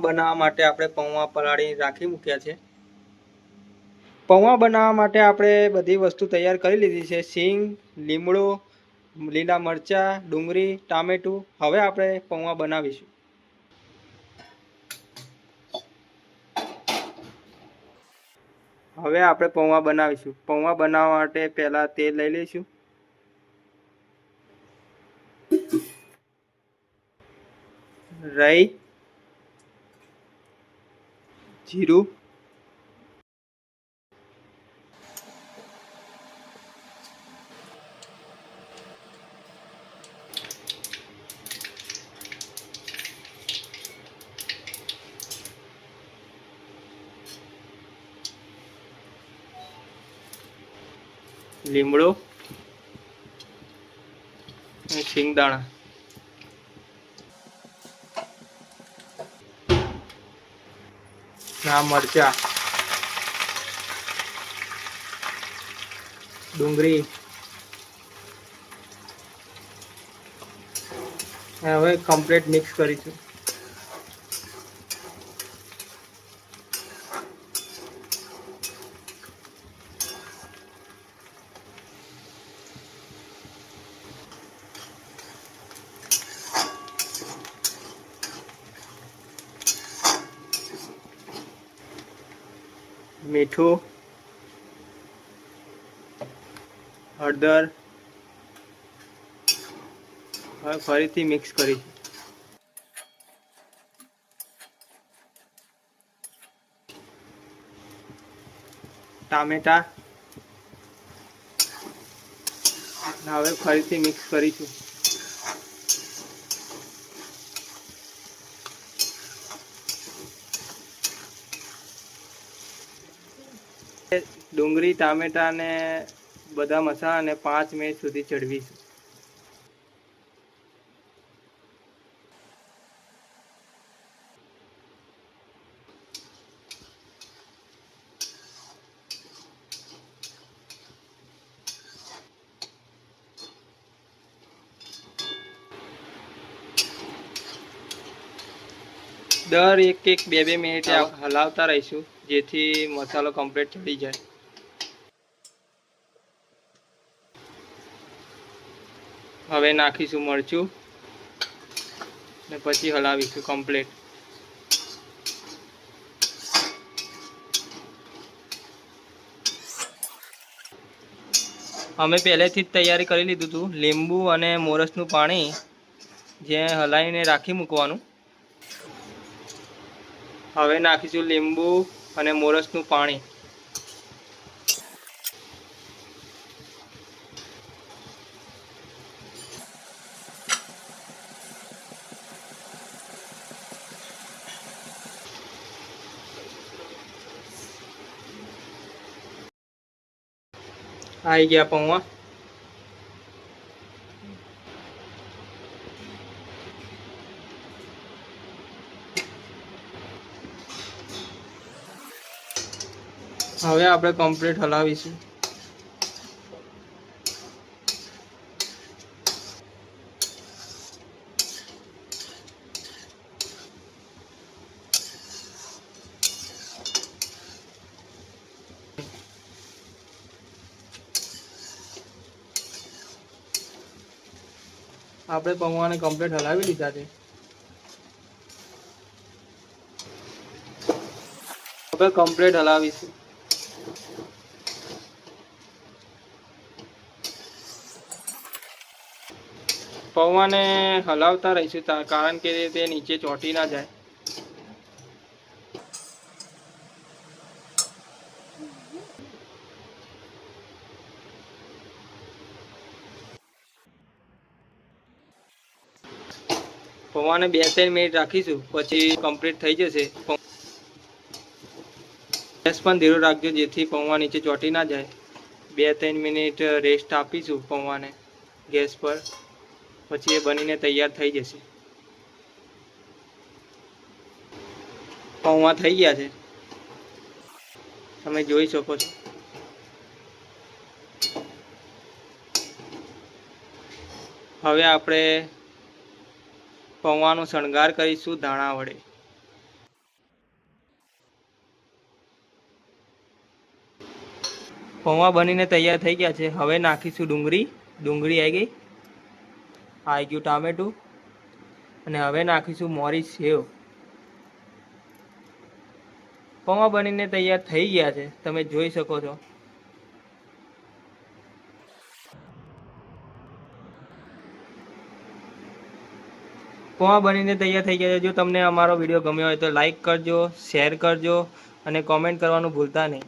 બનાવવા માટે આપણે પૌવા પલાળી રાખી મૂક્યા છે। પૌવા બનાવવા માટે આપણે બધી વસ્તુ તૈયાર કરી લીધી છે। સિંગ, લીમડો, લીલા મરચાં, ડુંગળી, ટામેટું। હવે આપણે પૌવા બનાવીશું। હવે આપણે પૌવા બનાવીશું। પૌવા બનાવવા માટે પહેલા તેલ લઈ લઈશું। રાઈ, જીરું, લીમડો અને શિંગદાણા। ના મરચા, ડુંગળી। હવે કમ્પ્લીટ મિક્સ કરીશું। મીઠું, હળદર। હવે ફરીથી મિક્સ કરીશું। ટામેટા, હવે ફરીથી મિક્સ કરીશું। ડુંગળી, ટામેટા ને બધા મસાલાને 5 મિનિટ સુધી ચડવીશું। દર 1-2 મિનિટે હલાવતા રહીશું જેથી મસાલો કમ્પ્લીટ ચડી જાય। હવે નાખીશું મરચું ને પછી હલાવીશું કમ્પ્લીટ। અમે પહેલેથી જ તૈયારી કરી લીધું હતું। લીંબુ અને મોરસનું પાણી જે હલાવીને રાખી મૂકવાનું। હવે નાખીશું લીંબુ અને મોરસનું પાણી। આવી ગયા પૌવા। હવે આપણે કમ્પ્લીટ હલાવીશું। આપણે પૌવાને કમ્પ્લીટ હલાવી લીધા છે। હવે કમ્પ્લીટ હલાવીશું। પૌવાને હલાવતા રહીશું કારણ કે તે નીચે ચોંટી ના જાય। પૌવાને 2-3 મિનિટ રાખીશું પછી કમ્પ્લીટ થઈ જશે। ગેસ પણ ધીરો રાખજો જેથી પૌવા નીચે ચોંટી ના જાય। 2-3 મિનિટ રેસ્ટ આપીશું પૌવાને ગેસ પર, પછી એ બનીને તૈયાર થઈ જશે। પૌવા થઈ ગયા છે, તમે જોઈ શકો છો। હવે આપણે પૌવાનો શણગાર કરીશું ધાણા વડે। પૌવા બનીને તૈયાર થઈ ગયા છે. હવે નાખીશું ડુંગળી. ડુંગળી આવી ગઈ. આવી ગયું ટામેટું. અને હવે નાખીશું મોરી સેવ. પૌવા બનીને તૈયાર થઈ ગયા છે, તમે જોઈ શકો છો. પૌવા બનીને તૈયાર થઈ ગયા છે. જો તમને અમારો વિડીયો ગમ્યો હોય તો લાઈક કરજો, શેર કરજો અને કોમેન્ટ કરવાનું ભૂલતા નહીં.